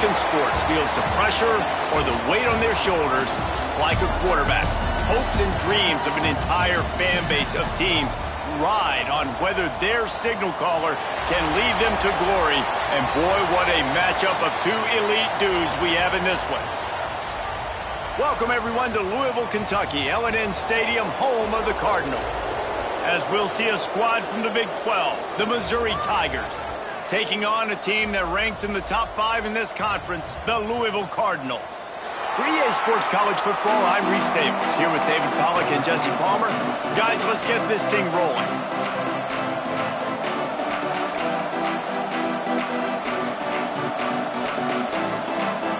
American sports feels the pressure or the weight on their shoulders like a quarterback. Hopes and dreams of an entire fan base of teams ride on whether their signal caller can lead them to glory. And boy, what a matchup of two elite dudes we have in this one. Welcome, everyone, to Louisville, Kentucky, L&N Stadium, home of the Cardinals. As we'll see a squad from the Big 12, the Missouri Tigers, taking on a team that ranks in the top 5 in this conference, the Louisville Cardinals. For EA Sports College Football, I'm Reese Davis, here with David Pollack and Jesse Palmer. Guys, let's get this thing rolling.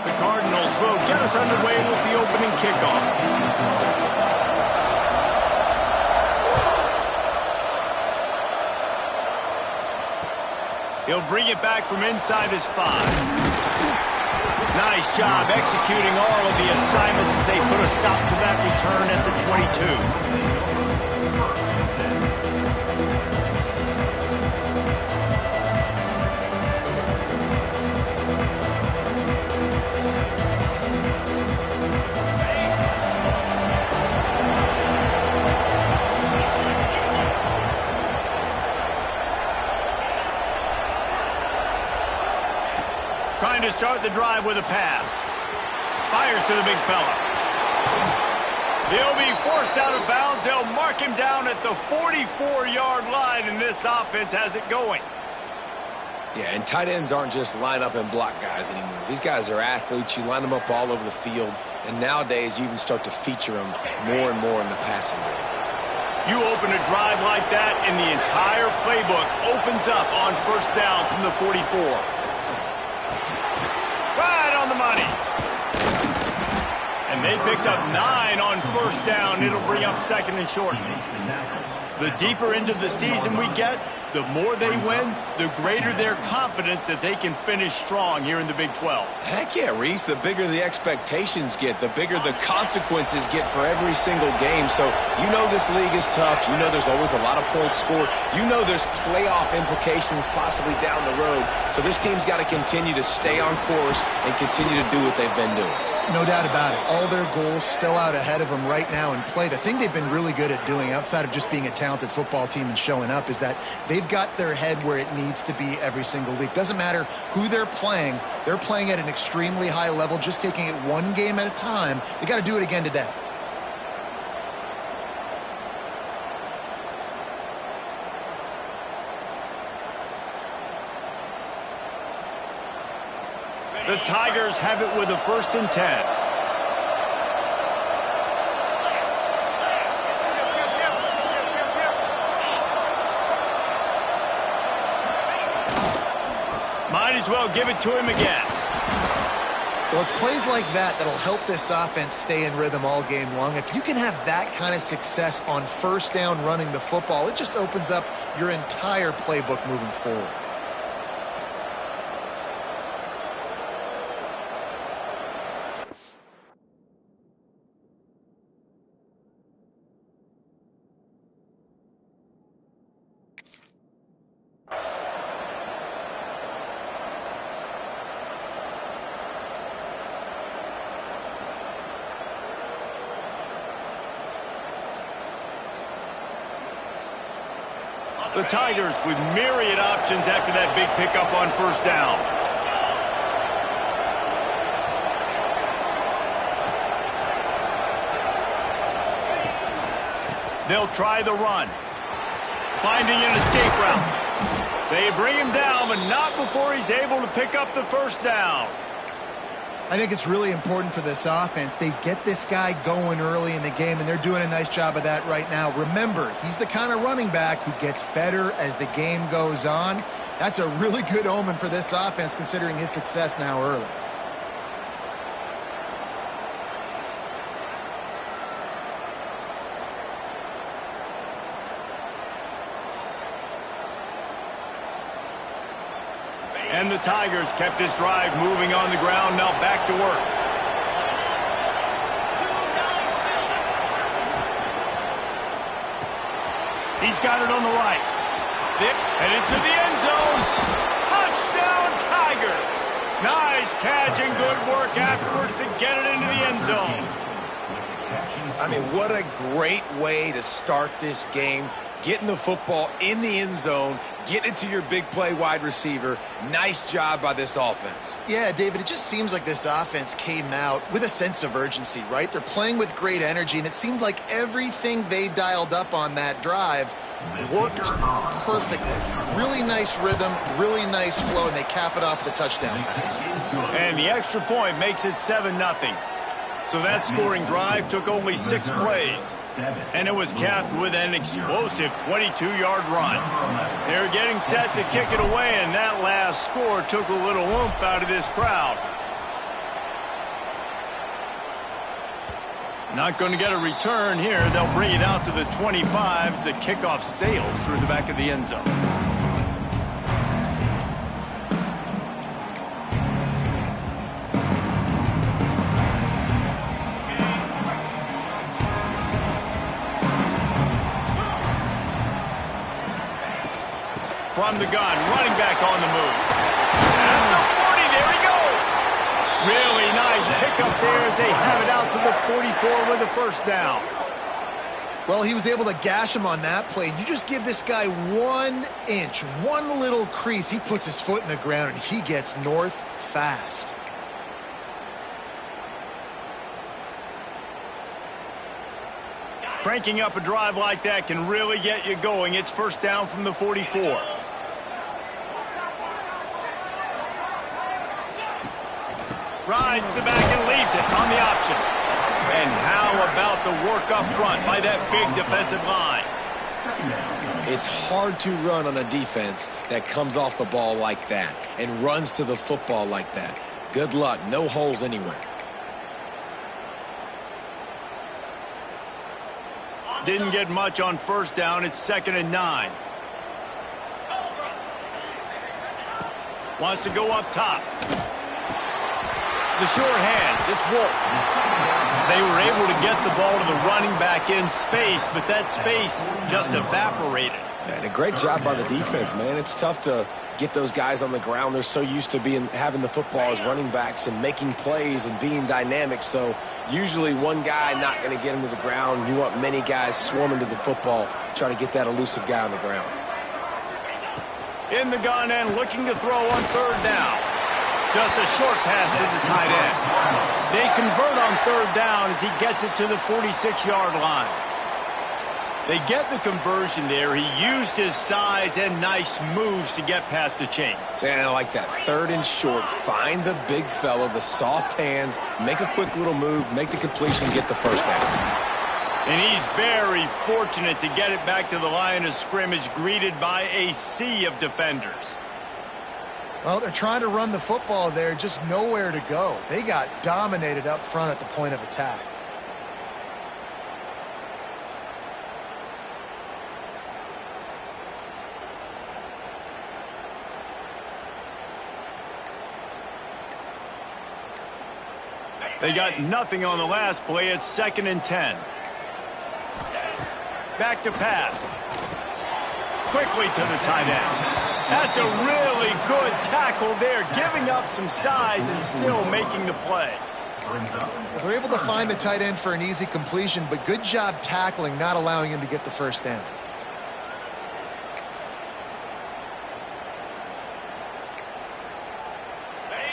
The Cardinals will get us underway with the opening kickoff. He'll bring it back from inside his 5. Nice job executing all of the assignments as they put a stop to that return at the 22. Trying to start the drive with a pass. Fires to the big fella. They'll be forced out of bounds. They'll mark him down at the 44-yard line, and this offense has it going. Yeah, and tight ends aren't just line up and block guys anymore. These guys are athletes. You line them up all over the field, and nowadays you even start to feature them more and more in the passing game. You open a drive like that, and the entire playbook opens up on first down from the 44. Right on the money. And they picked up 9 on first down. It'll bring up second and short. The deeper into the season we get, the more they win, the greater their confidence that they can finish strong here in the Big 12. Heck yeah, Reese. The bigger the expectations get, the bigger the consequences get for every single game. So you know this league is tough. You know there's always a lot of points scored. You know there's playoff implications possibly down the road. So this team's got to continue to stay on course and continue to do what they've been doing. No doubt about it. All their goals still out ahead of them right now in play. The thing they've been really good at doing, outside of just being a talented football team and showing up, is that they've got their head where it needs to be every single week. Doesn't matter who they're playing at an extremely high level, just taking it one game at a time. They got to do it again today. The Tigers have it with a 1st and 10. Might as well give it to him again. Well, it's plays like that that'll help this offense stay in rhythm all game long. If you can have that kind of success on first down running the football, it just opens up your entire playbook moving forward. The Tigers with myriad options after that big pickup on first down. They'll try the run. Finding an escape route. They bring him down, but not before he's able to pick up the first down. I think it's really important for this offense. They get this guy going early in the game, and they're doing a nice job of that right now. Remember, he's the kind of running back who gets better as the game goes on. That's a really good omen for this offense, considering his success now early. And the Tigers kept this drive moving on the ground. Now back to work. He's got it on the right. Headed to the end zone. Touchdown, Tigers. Nice catch and good work afterwards to get it into the end zone. I mean, what a great way to start this game. Getting the football in the end zone, getting it to your big play wide receiver. Nice job by this offense. Yeah, David, it just seems like this offense came out with a sense of urgency, right? They're playing with great energy, and it seemed like everything they dialed up on that drive worked perfectly. Really nice rhythm, really nice flow, and they cap it off with a touchdown pass. And the extra point makes it 7-0. So that scoring drive took only 6 plays, and it was capped with an explosive 22-yard run. They're getting set to kick it away, and that last score took a little oomph out of this crowd. Not going to get a return here. They'll bring it out to the 25 as the kickoff sails through the back of the end zone. From the gun, running back on the move. At the 40, there he goes. Really nice pickup there as they have it out to the 44 with a first down. Well, he was able to gash him on that play. You just give this guy 1 inch, one little crease. He puts his foot in the ground, and he gets north fast. Cranking up a drive like that can really get you going. It's first down from the 44. Rides the back and leaves it on the option. And how about the work up front by that big defensive line? It's hard to run on a defense that comes off the ball like that and runs to the football like that. Good luck. No holes anywhere. Didn't get much on first down. It's 2nd and 9. Wants to go up top. The sure hands, it's Wolf. They were able to get the ball to the running back in space, but that space just evaporated. And a great job by the defense, man. It's tough to get those guys on the ground. They're so used to having the football as running backs and making plays and being dynamic. So usually one guy not going to get him to the ground. You want many guys swarming to the football, trying to get that elusive guy on the ground. In the gun and looking to throw on 3rd down. Just a short pass to the tight end. They convert on 3rd down as he gets it to the 46-yard line. They get the conversion there. He used his size and nice moves to get past the chains. And I like that. 3rd and short. Find the big fella, the soft hands, make a quick little move, make the completion, get the first down. And he's very fortunate to get it back to the line of scrimmage, greeted by a sea of defenders. Well, they're trying to run the football there, just nowhere to go. They got dominated up front at the point of attack. They got nothing on the last play. It's 2nd and 10. Back to pass. Quickly to the tight end. That's a really good tackle there, giving up some size and still making the play. They're able to find the tight end for an easy completion, but good job tackling, not allowing him to get the first down.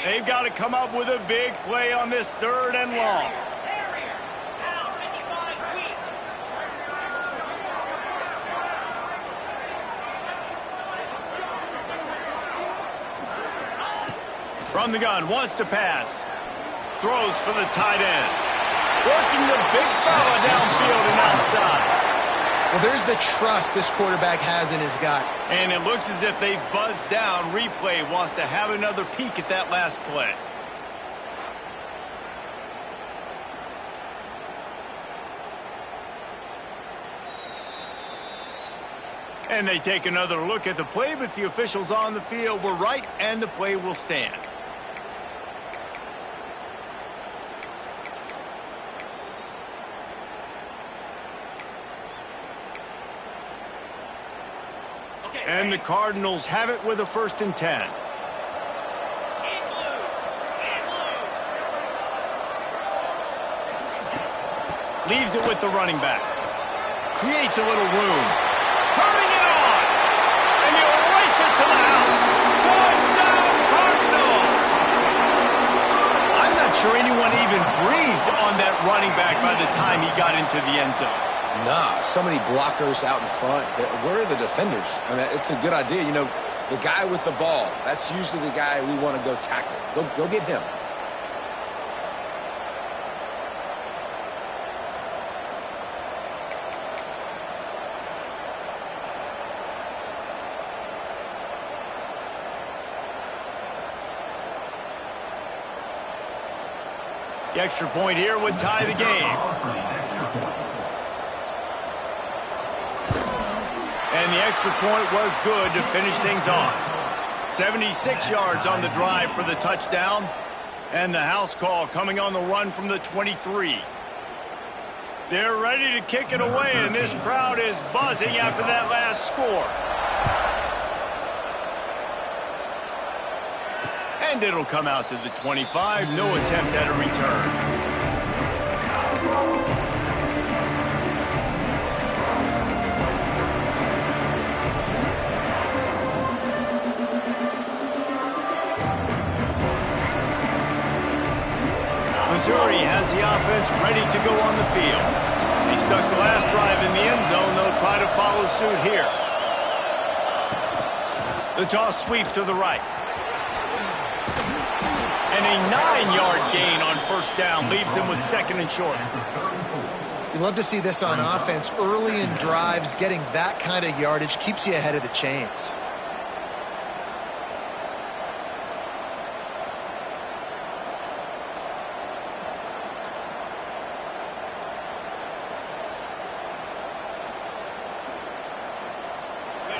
They've got to come up with a big play on this 3rd and long. From the gun, wants to pass. Throws for the tight end. Working the big fella downfield and outside. Well, there's the trust this quarterback has in his guy. And it looks as if they've buzzed down. Replay wants to have another peek at that last play. And they take another look at the play, but the officials on the field were right, and the play will stand. And the Cardinals have it with a 1st and 10. Leaves it with the running back. Creates a little room. Turning it on. And he'll race it to the house. Touchdown, Cardinals! I'm not sure anyone even breathed on that running back by the time he got into the end zone. Nah, so many blockers out in front. Where are the defenders? I mean, it's a good idea. You know, the guy with the ball, that's usually the guy we want to go tackle. Go get him. The extra point here would tie the game. And the extra point was good to finish things off. 76 yards on the drive for the touchdown. And the house call coming on the run from the 23. They're ready to kick it away, and this crowd is buzzing after that last score. And it'll come out to the 25. No attempt at a return. Missouri has the offense ready to go on the field. They stuck the last drive in the end zone. They'll try to follow suit here. The toss sweep to the right. And a 9-yard gain on first down leaves them with second and short. You love to see this on offense. Early in drives, getting that kind of yardage keeps you ahead of the chains.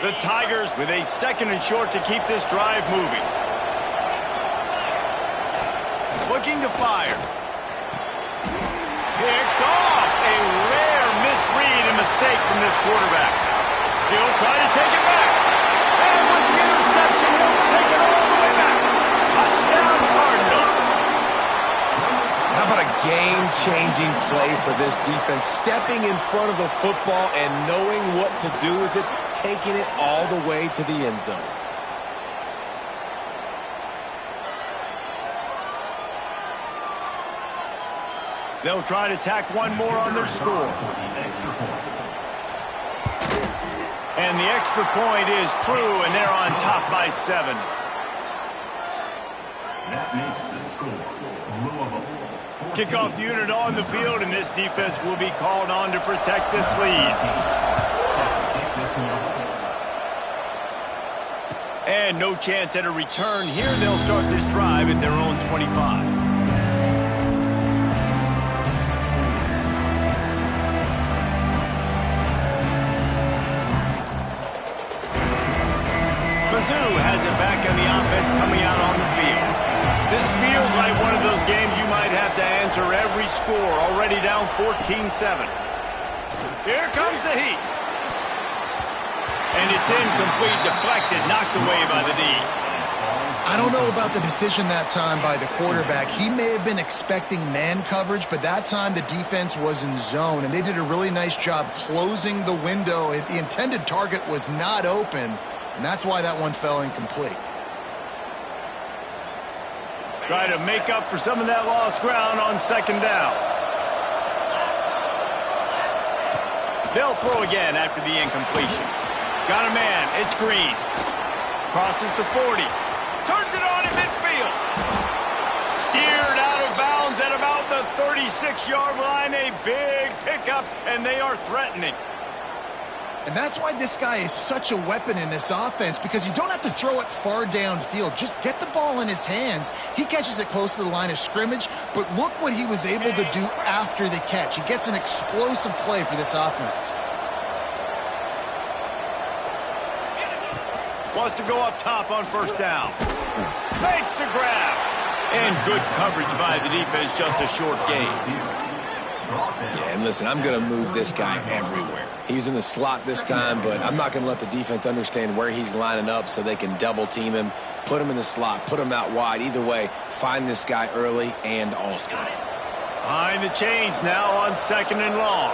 The Tigers with a second and short to keep this drive moving. Looking to fire. Picked off. A rare misread and mistake from this quarterback. He'll try to take it back. And with the interception, he'll take it all the way back. Touchdown, Cardinals. How about a game-changing play for this defense? Stepping in front of the football and knowing what to do with it, taking it all the way to the end zone. They'll try to tack one more on their score. And the extra point is true, and they're on top by 7. That makes the score Louisville. Kickoff unit on the field, and this defense will be called on to protect this lead. And no chance at a return here. They'll start this drive at their own 25. Mizzou has it back on the offense coming out on the field. This feels like one of those games you might have to answer every score, already down 14-7. Here comes the heat. And it's incomplete, deflected, knocked away by the D. I don't know about the decision that time by the quarterback. He may have been expecting man coverage, but that time the defense was in zone, and they did a really nice job closing the window. The intended target was not open, and that's why that one fell incomplete. Try to make up for some of that lost ground on second down. They'll throw again after the incompletion. Got a man. It's Green. Crosses to 40. Turns it on in midfield. Steered out of bounds at about the 36-yard line. A big pickup, and they are threatening. And that's why this guy is such a weapon in this offense, because you don't have to throw it far downfield. Just get the ball in his hands. He catches it close to the line of scrimmage, but look what he was able to do after the catch. He gets an explosive play for this offense. Wants to go up top on first down. Makes the grab. And good coverage by the defense, just a short gain. Yeah, and listen, I'm going to move this guy everywhere. He's in the slot this time, but I'm not going to let the defense understand where he's lining up so they can double team him, put him in the slot, put him out wide. Either way, find this guy early and often. Behind the chains now on 2nd and long.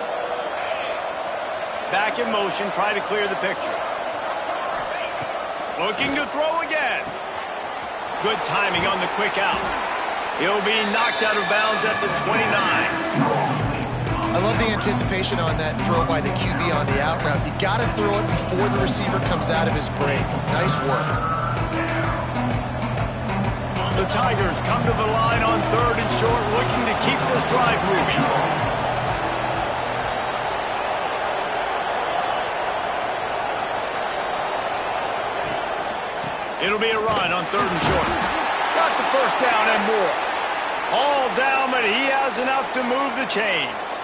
Back in motion, try to clear the picture. Looking to throw again. Good timing on the quick out. He'll be knocked out of bounds at the 29. I love the anticipation on that throw by the QB on the out route. You got to throw it before the receiver comes out of his break. Nice work. The Tigers come to the line on 3rd and short, looking to keep this drive moving. It'll be a run on 3rd and short. Got the first down and more. All down, but he has enough to move the chains.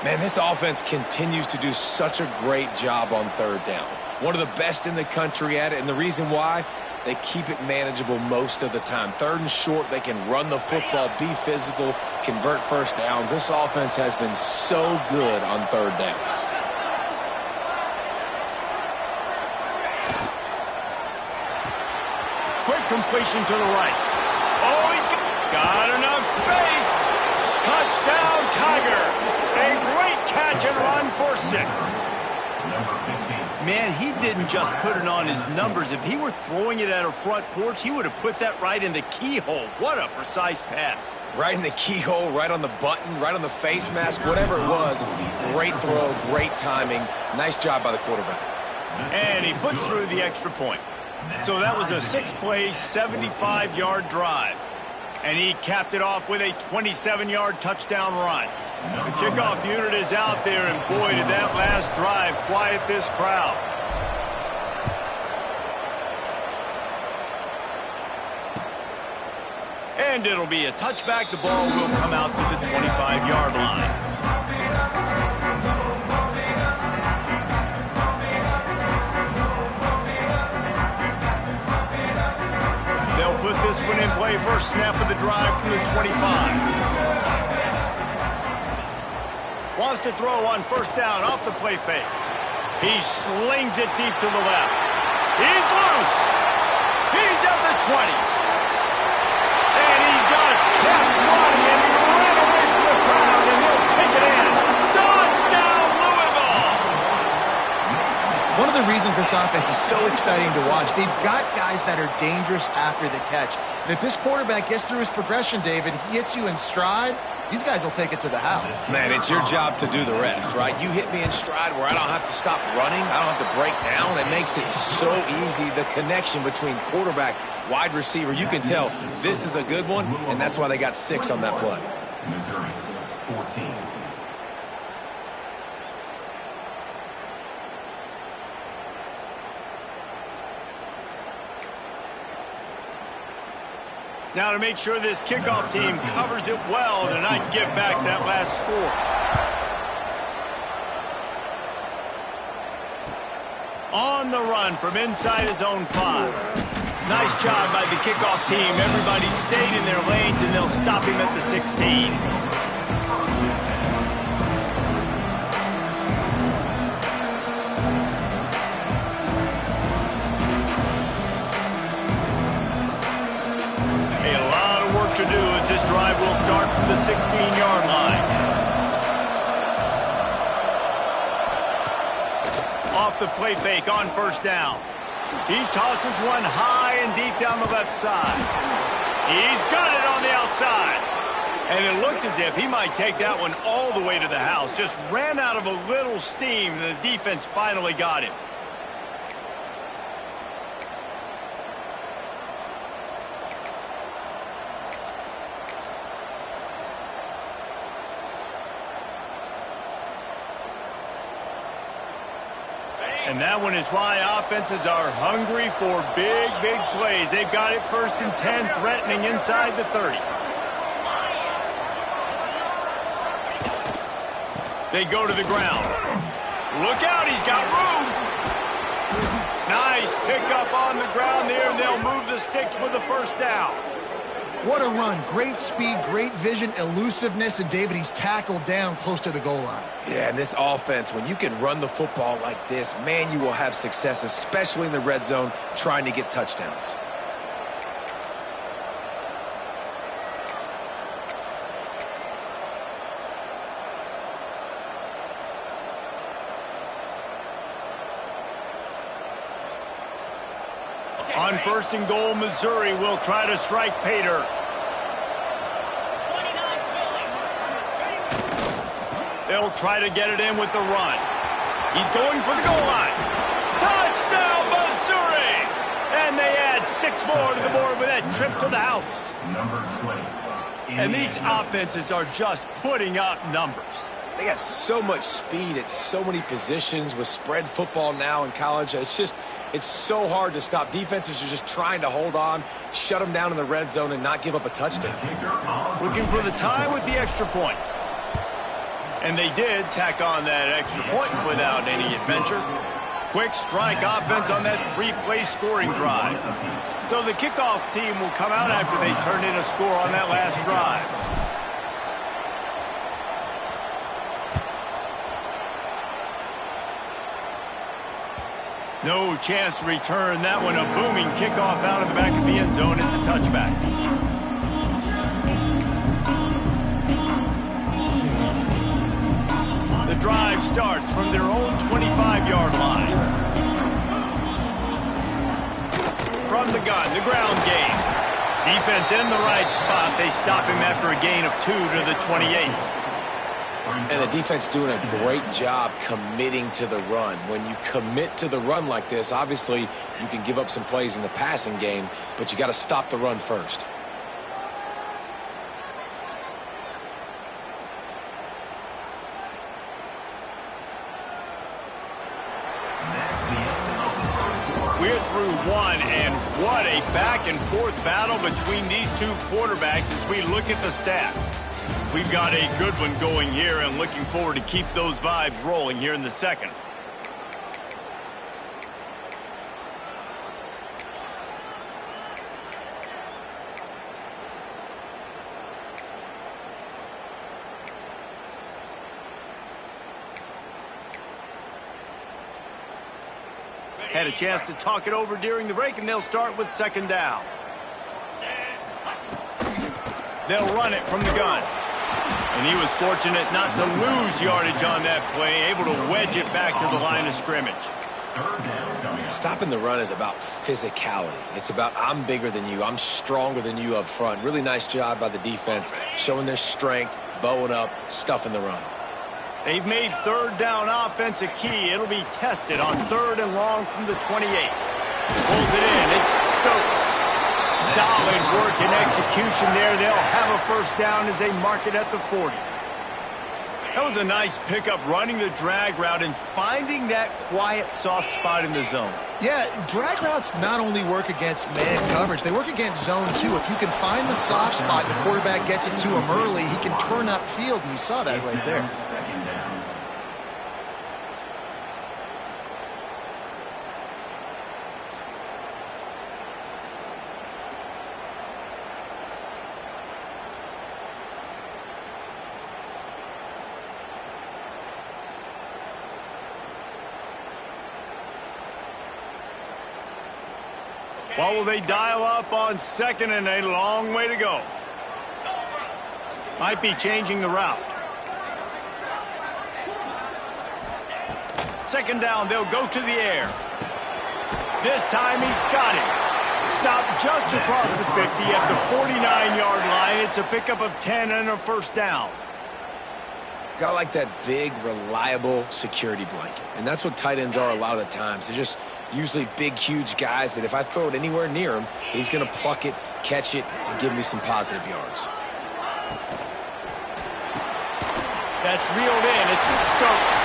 Man, this offense continues to do such a great job on 3rd down. One of the best in the country at it, and the reason why, they keep it manageable most of the time. 3rd and short, they can run the football, be physical, convert first downs. This offense has been so good on 3rd downs. Quick completion to the right. Oh, he's got enough space. Touchdown, Tigers. A great catch and run for 6. Man, he didn't just put it on his numbers. If he were throwing it at a front porch, he would have put that right in the keyhole. What a precise pass. Right in the keyhole, right on the button, right on the face mask, whatever it was. Great throw, great timing. Nice job by the quarterback. And he puts through the extra point. So that was a 6-play, 75-yard drive. And he capped it off with a 27-yard touchdown run. The kickoff unit is out there, and boy, did that last drive quiet this crowd. And it'll be a touchback. The ball will come out to the 25-yard line. They'll put this one in play. First snap of the drive from the 25. Wants to throw on 1st down off the play fake. He slings it deep to the left. He's loose. He's at the 20. And he just kept running, and he ran away from the crowd, and he'll take it in. Touchdown, Louisville! One of the reasons this offense is so exciting to watch, they've got guys that are dangerous after the catch. And if this quarterback gets through his progression, David, he hits you in stride, these guys will take it to the house. Man, it's your job to do the rest, right? You hit me in stride where I don't have to stop running. I don't have to break down. It makes it so easy. The connection between quarterback, wide receiver, you can tell this is a good one, and that's why they got 6 on that play. Missouri, 14. Now to make sure this kickoff team covers it well to not give back that last score. On the run from inside his own 5. Nice job by the kickoff team. Everybody stayed in their lanes, and they'll stop him at the 16. To do as this drive will start from the 16-yard line. Off the play fake on 1st down. He tosses one high and deep down the left side. He's got it on the outside. And it looked as if he might take that one all the way to the house. Just ran out of a little steam, and the defense finally got him. And that one is why offenses are hungry for big, big plays. They've got it 1st and 10, threatening inside the 30. They go to the ground. Look out, he's got room. Nice pickup on the ground there, and they'll move the sticks with the 1st down. What a run. Great speed, great vision, elusiveness, and David, he's tackled down close to the goal line. Yeah, and this offense, when you can run the football like this, man, you will have success, especially in the red zone, trying to get touchdowns. On 1st and goal, Missouri will try to strike Pater. They'll try to get it in with the run. He's going for the goal line. Touchdown, Missouri! And they add 6 more to the board with that trip to the house. Number 20. And these offenses are just putting up numbers. They got so much speed at so many positions with spread football now in college. It's so hard to stop. Defenses are just trying to hold on, shut them down in the red zone, and not give up a touchdown. Looking for the tie with the extra point. And they did tack on that extra point without any adventure. Quick strike offense on that 3-play scoring drive. So the kickoff team will come out after they turned in a score on that last drive. No chance to return that one. A booming kickoff out of the back of the end zone. It's a touchback. The drive starts from their own 25-yard line. From the gun, the ground game. Defense in the right spot. They stop him after a gain of 2 to the 28. And the defense doing a great job committing to the run. When you commit to the run like this, obviously you can give up some plays in the passing game, but you got to stop the run first. We're through one, and what a back-and-forth battle between these two quarterbacks as we look at the stats. We've got a good one going here and looking forward to keep those vibes rolling here in the second. Had a chance to talk it over during the break, and they'll start with 2nd down. They'll run it from the gun. And he was fortunate not to lose yardage on that play, able to wedge it back to the line of scrimmage. Stopping the run is about physicality. It's about I'm bigger than you, I'm stronger than you up front. Really nice job by the defense, showing their strength, bowing up, stuffing the run. They've made 3rd down offense a key. It'll be tested on 3rd and long from the 28. Pulls it in. It's Stokes. Solid work and execution there. They'll have a 1st down as they mark it at the 40. That was a nice pickup, running the drag route and finding that quiet, soft spot in the zone. Yeah, drag routes not only work against man coverage, they work against zone too. If you can find the soft spot, the quarterback gets it to him early, he can turn upfield, and you saw that right there. What will they dial up on 2nd and a long way to go? Might be changing the route. 2nd down, they'll go to the air. This time he's got it. Stopped just across the 50 at the 49-yard line. It's a pickup of 10 and a 1st down. Got like that big, reliable security blanket. And that's what tight ends are a lot of the times. They're just usually big, huge guys that if I throw it anywhere near him, he's going to pluck it, catch it, and give me some positive yards. That's reeled in. It's Stokes.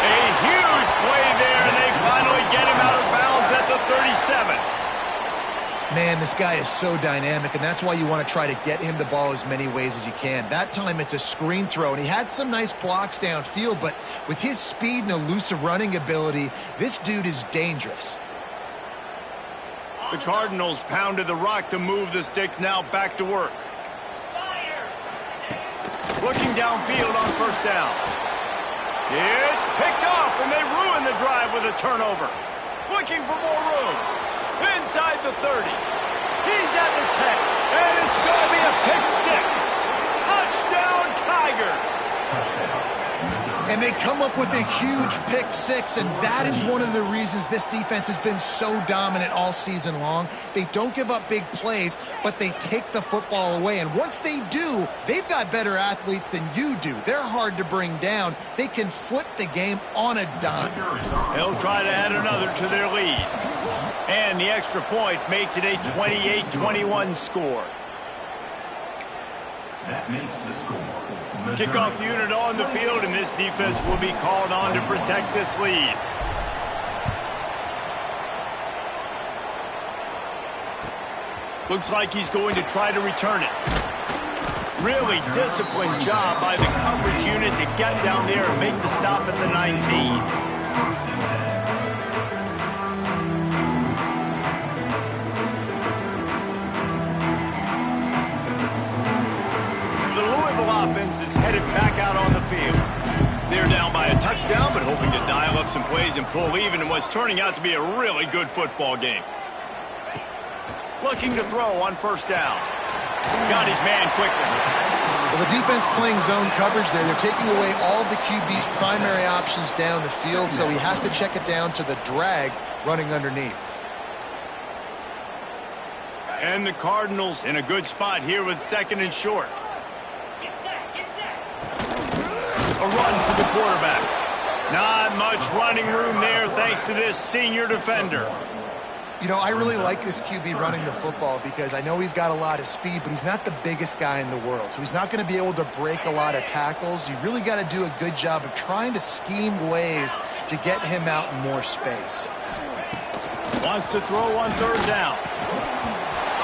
A huge play there, and they finally get him out of bounds at the 37. Man, this guy is so dynamic, and that's why you want to try to get him the ball as many ways as you can. That time it's a screen throw, and he had some nice blocks downfield, but with his speed and elusive running ability, this dude is dangerous. The Cardinals pounded the rock to move the sticks, now back to work. Looking downfield on 1st down. It's picked off, and they ruin the drive with a turnover. Looking for more room. Inside the 30. He's at the 10. And it's going to be a pick 6. Touchdown, Tigers. And they come up with a huge pick six, and that is one of the reasons this defense has been so dominant all season long. They don't give up big plays, but they take the football away. And once they do, they've got better athletes than you do. They're hard to bring down. They can flip the game on a dime. They'll try to add another to their lead. And the extra point makes it a 28-21 score. That makes the score. Kickoff unit on the field, and this defense will be called on to protect this lead. Looks like he's going to try to return it. Really disciplined job by the coverage unit to get down there and make the stop at the 19. Offense is headed back out on the field. They're down by a touchdown, but hoping to dial up some plays and pull even in what's turning out to be a really good football game. Looking to throw on first down. Got his man quickly. Well, the defense playing zone coverage there. They're taking away all of the QB's primary options down the field, so he has to check it down to the drag running underneath. And the Cardinals in a good spot here with second and short. A run for the quarterback. Not much running room there thanks to this senior defender. You know, I really like this QB running the football because I know he's got a lot of speed, but he's not the biggest guy in the world. So he's not going to be able to break a lot of tackles. You really got to do a good job of trying to scheme ways to get him out in more space. Wants to throw on third down.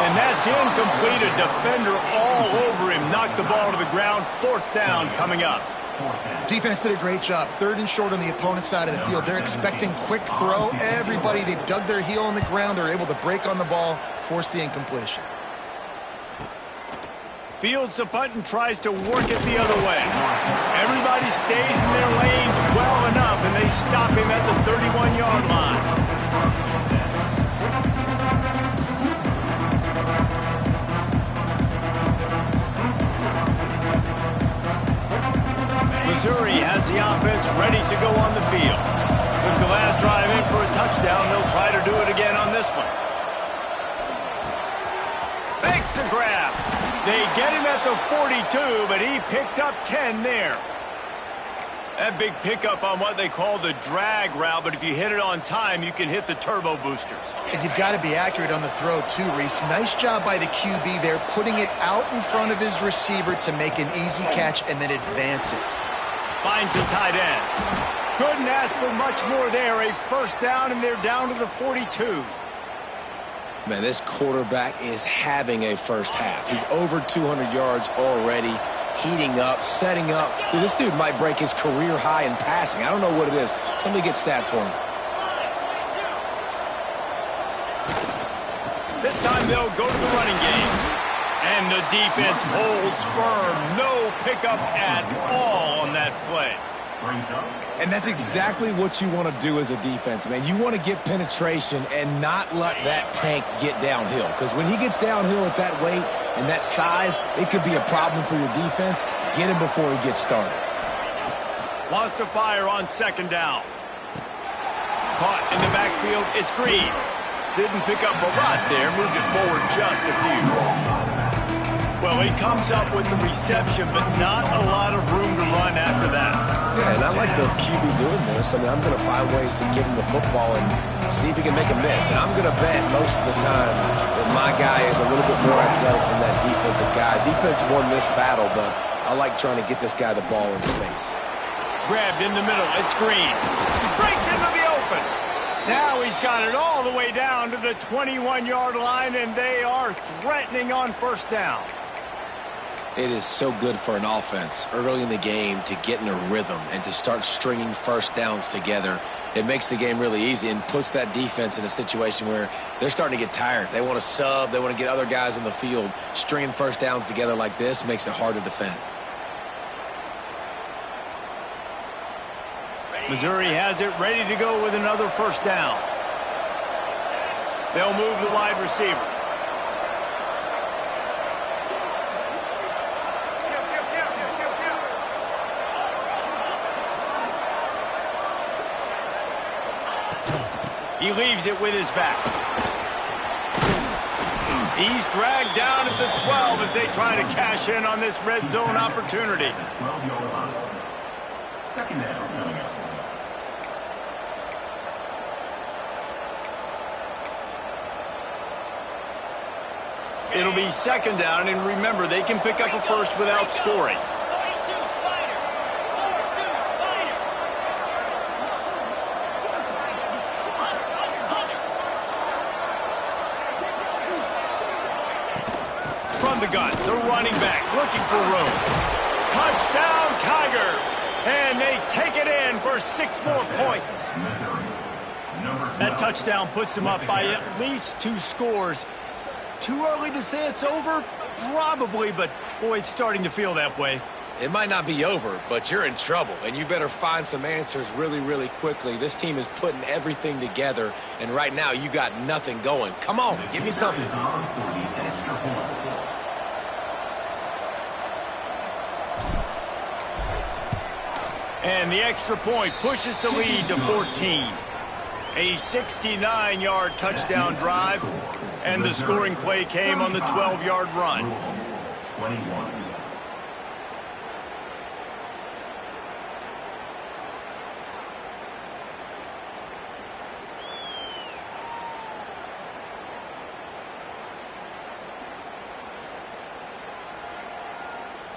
And that's incomplete. A defender all over him. Knocked the ball to the ground. Fourth down coming up. Defense did a great job. Third and short on the opponent's side of the field. They're expecting quick throw. Everybody, they dug their heel on the ground. They're able to break on the ball, force the incompletion. Fields the punt and tries to work it the other way. Everybody stays in their lanes well enough, and they stop him at the 31-yard line. Missouri has the offense ready to go on the field. Took the last drive in for a touchdown. They'll try to do it again on this one. Makes the grab. They get him at the 42, but he picked up 10 there. That big pickup on what they call the drag route, but if you hit it on time, you can hit the turbo boosters. And you've got to be accurate on the throw too, Reese. Nice job by the QB there, putting it out in front of his receiver to make an easy catch and then advance it. Finds the tight end. Couldn't ask for much more there. A first down, and they're down to the 42. Man, this quarterback is having a first half. He's over 200 yards already, heating up, setting up. Dude, this dude might break his career high in passing. I don't know what it is. Somebody get stats for him. This time they'll go to the running game. And the defense holds firm. No pickup at all on that play. And that's exactly what you want to do as a defense, man. You want to get penetration and not let that tank get downhill. Because when he gets downhill at that weight and that size, it could be a problem for your defense. Get him before he gets started. Wants to fire on second down. Caught in the backfield. It's Green. Didn't pick up a lot there. Moved it forward just a few. Well, he comes up with the reception, but not a lot of room to run after that. Yeah, and I like the QB doing this. I mean, I'm going to find ways to give him the football and see if he can make a miss. And I'm going to bet most of the time that my guy is a little bit more athletic than that defensive guy. Defense won this battle, but I like trying to get this guy the ball in space. Grabbed in the middle. It's Green. Breaks into the open. Now he's got it all the way down to the 21-yard line, and they are threatening on first down. It is so good for an offense early in the game to get in a rhythm and to start stringing first downs together. It makes the game really easy and puts that defense in a situation where they're starting to get tired. They want to sub. They want to get other guys in the field. Stringing first downs together like this makes it hard to defend. Missouri has it ready to go with another first down. They'll move the wide receiver. He leaves it with his back. He's dragged down at the 12 as they try to cash in on this red zone opportunity. 12-yard line. Second down coming up. It'll be second down, and remember, they can pick up a first without scoring. From the gun, the running back looking for room. Touchdown, Tigers! And they take it in for 6 more points. That touchdown puts them up by at least 2 scores. Too early to say it's over? Probably, but boy, it's starting to feel that way. It might not be over, but you're in trouble, and you better find some answers really, really quickly. This team is putting everything together, and right now you got nothing going. Come on, give me something. And the extra point pushes the lead to 14. A 69-yard touchdown drive, and the scoring play came on the 12-yard run. 21.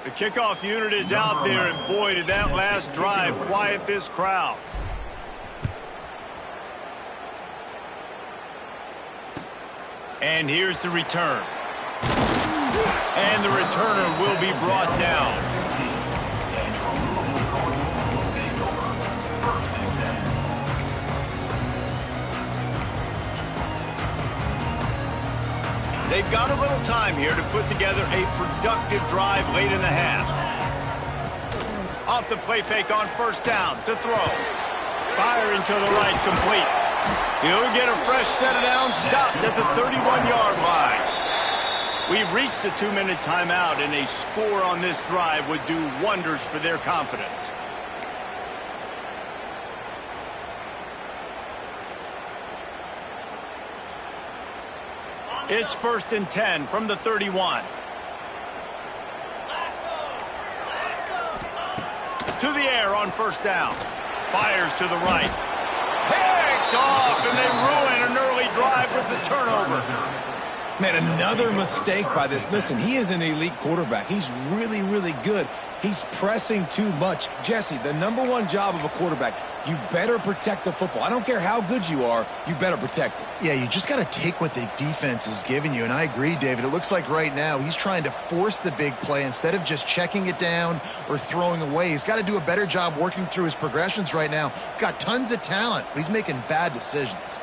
The kickoff unit is out there, and boy, did that last drive quiet this crowd. And here's the return. And the returner will be brought down. They've got a little time here to put together a productive drive late in the half. Off the play fake on first down to throw. Firing to the right, complete. He'll get a fresh set of downs, stopped at the 31-yard line. We've reached the 2-minute timeout, and a score on this drive would do wonders for their confidence. It's 1st and 10 from the 31. To the air on first down. Fires to the right. Picked off, and they ruin an early drive with the turnover. Man, another mistake by this. Listen, he is an elite quarterback. He's really, really good. He's pressing too much. Jesse, the #1 job of a quarterback, you better protect the football. I don't care how good you are, you better protect it. Yeah, you just got to take what the defense is giving you, and I agree, David. It looks like right now he's trying to force the big play instead of just checking it down or throwing away. He's got to do a better job working through his progressions right now. He's got tons of talent, but he's making bad decisions.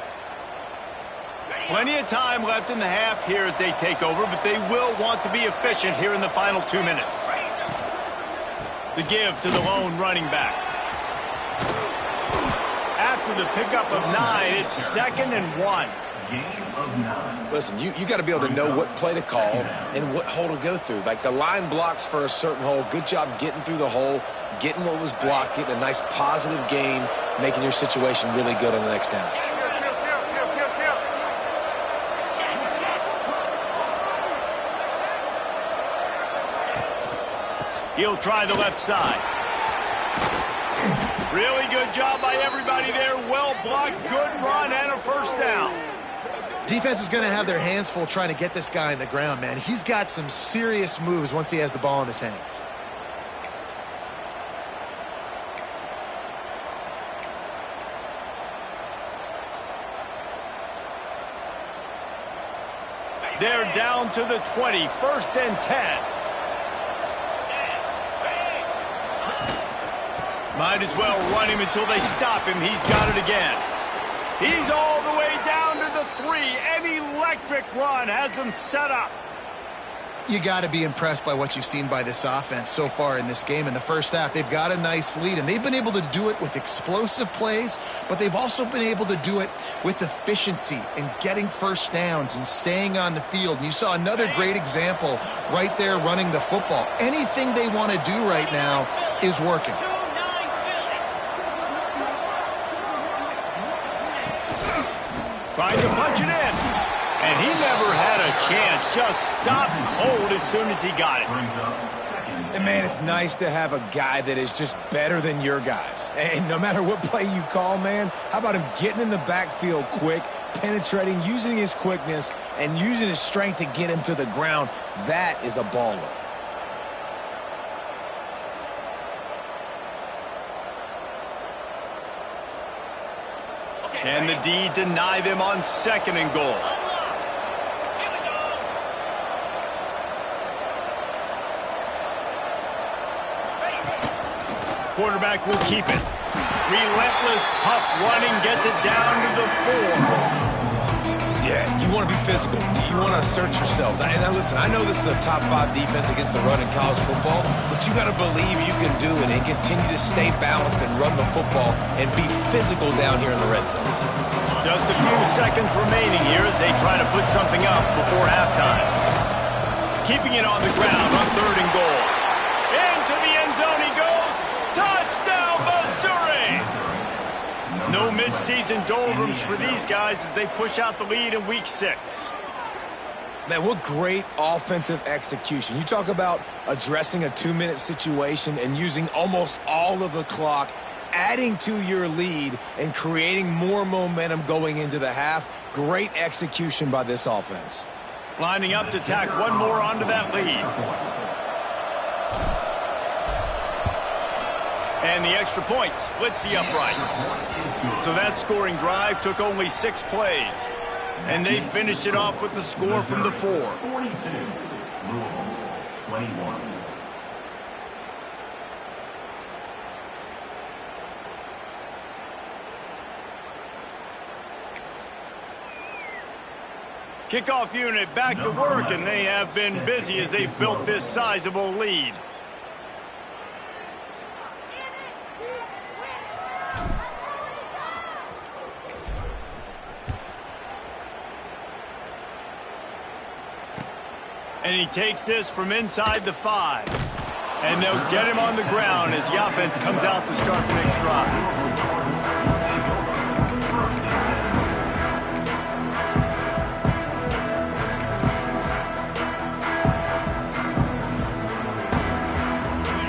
Plenty of time left in the half here as they take over, but they will want to be efficient here in the final 2 minutes. The give to the lone running back. After the pickup of 9, it's 2nd and 1. Listen, you got to be able to know what play to call and what hole to go through. Like the line blocks for a certain hole. Good job getting through the hole, getting what was blocked, getting a nice positive gain, making your situation really good on the next down. He'll try the left side. Really good job by everybody there. Well blocked, good run, and a first down. Defense is going to have their hands full trying to get this guy on the ground, man. He's got some serious moves once he has the ball in his hands. They're down to the 20, 1st and 10. Might as well run him until they stop him. He's got it again. He's all the way down to the 3. An electric run has them set up. You got to be impressed by what you've seen by this offense so far in this game. In the first half, they've got a nice lead, and they've been able to do it with explosive plays, but they've also been able to do it with efficiency and getting first downs and staying on the field. And you saw another great example right there running the football. Anything they want to do right now is working. Trying to punch it in. And he never had a chance. Just stopped cold as soon as he got it. And, man, it's nice to have a guy that is just better than your guys. And no matter what play you call, man, how about him getting in the backfield quick, penetrating, using his quickness, and using his strength to get him to the ground. That is a baller. Can the D deny them on 2nd and goal? Quarterback will keep it. Relentless, tough running gets it down to the 4. Yeah, you want to be physical. You want to assert yourselves. And listen, I know this is a top 5 defense against the run in college football, but you got to believe you can do it and continue to stay balanced and run the football and be physical down here in the red zone. Just a few seconds remaining here as they try to put something up before halftime. Keeping it on the ground on 3rd and goal. Into the end zone he goes. Touchdown, Missouri! No midseason doldrums for these guys as they push out the lead in Week 6. Man, what great offensive execution. You talk about addressing a 2-minute situation and using almost all of the clock, adding to your lead and creating more momentum going into the half. Great execution by this offense. Lining up to tack one more onto that lead. And the extra point splits the uprights. So that scoring drive took only 6 plays. And they finished it off with the score from the 4. 42, Louisville, 21. Kickoff unit back to work, and they have been busy as they've built this sizable lead. And he takes this from inside the 5. And they'll get him on the ground as the offense comes out to start the next drive.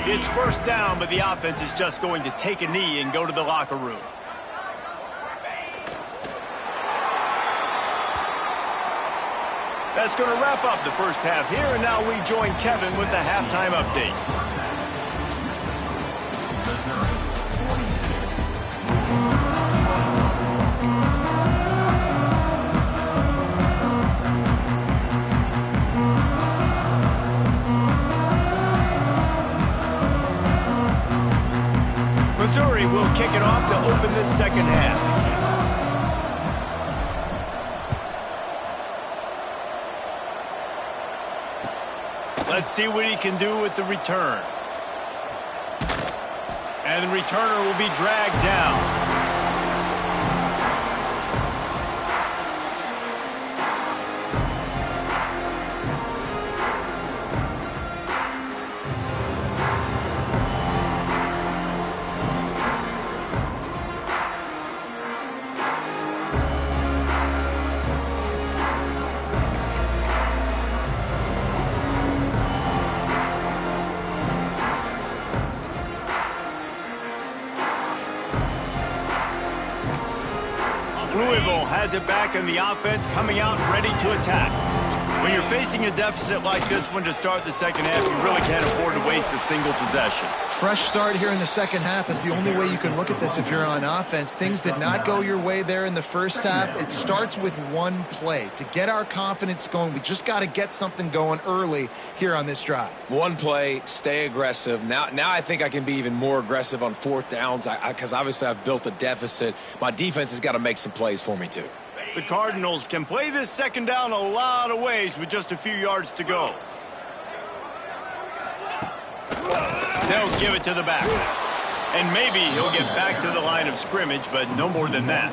It's 1st down, but the offense is just going to take a knee and go to the locker room. That's going to wrap up the first half here, and now we join Kevin with the halftime update. Missouri will kick it off to open this 2nd half. Let's see what he can do with the return. And the returner will be dragged down. Louisville has it back, and the offense coming out ready to attack. When you're facing a deficit like this one to start the 2nd half, you really can't afford to waste a single possession. Fresh start here in the 2nd half. That's the only way you can look at this if you're on offense. Things did not go your way there in the 1st half. It starts with one play. To get our confidence going, we just got to get something going early here on this drive. One play, stay aggressive. Now I think I can be even more aggressive on 4th downs because obviously I've built a deficit. My defense has got to make some plays for me too. The Cardinals can play this 2nd down a lot of ways with just a few yards to go. They'll give it to the back. And maybe he'll get back to the line of scrimmage, but no more than that.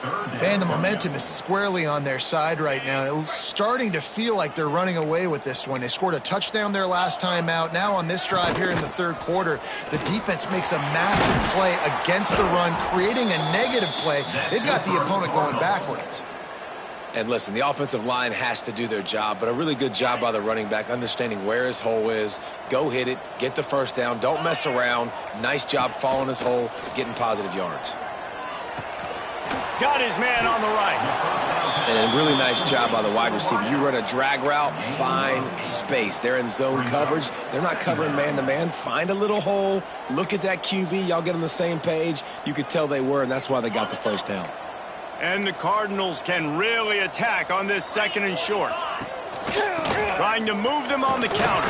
Man, the momentum is squarely on their side right now. It's starting to feel like they're running away with this one. They scored a touchdown their last time out. Now on this drive here in the third quarter, the defense makes a massive play against the run, creating a negative play. They've got the opponent going backwards. And listen, the offensive line has to do their job, but a really good job by the running back, understanding where his hole is. Go hit it, get the first down, don't mess around. Nice job following his hole, getting positive yards. Got his man on the right. And a really nice job by the wide receiver. You run a drag route, find space. They're in zone coverage. They're not covering man-to-man. Find a little hole. Look at that QB. Y'all get on the same page. You could tell they were, and that's why they got the first down. And the Cardinals can really attack on this second and short. Trying to move them on the counter.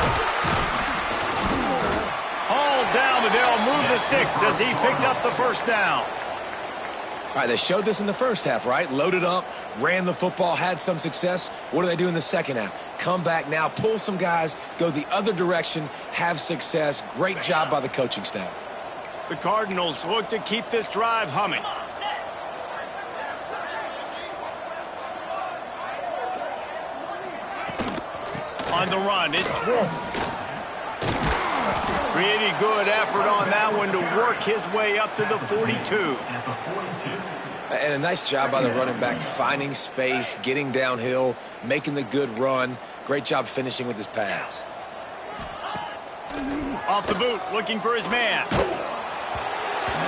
Hauled down, but they'll move the sticks as he picks up the first down. All right, they showed this in the first half, right? Loaded up, ran the football, had some success. What do they do in the second half? Come back now, pull some guys, go the other direction, have success. Great job by the coaching staff. The Cardinals look to keep this drive humming. On the run, it's Wolf. Pretty good effort on that one to work his way up to the 42. And a nice job by the running back, finding space, getting downhill, making the good run. Great job finishing with his pads. Off the boot, looking for his man.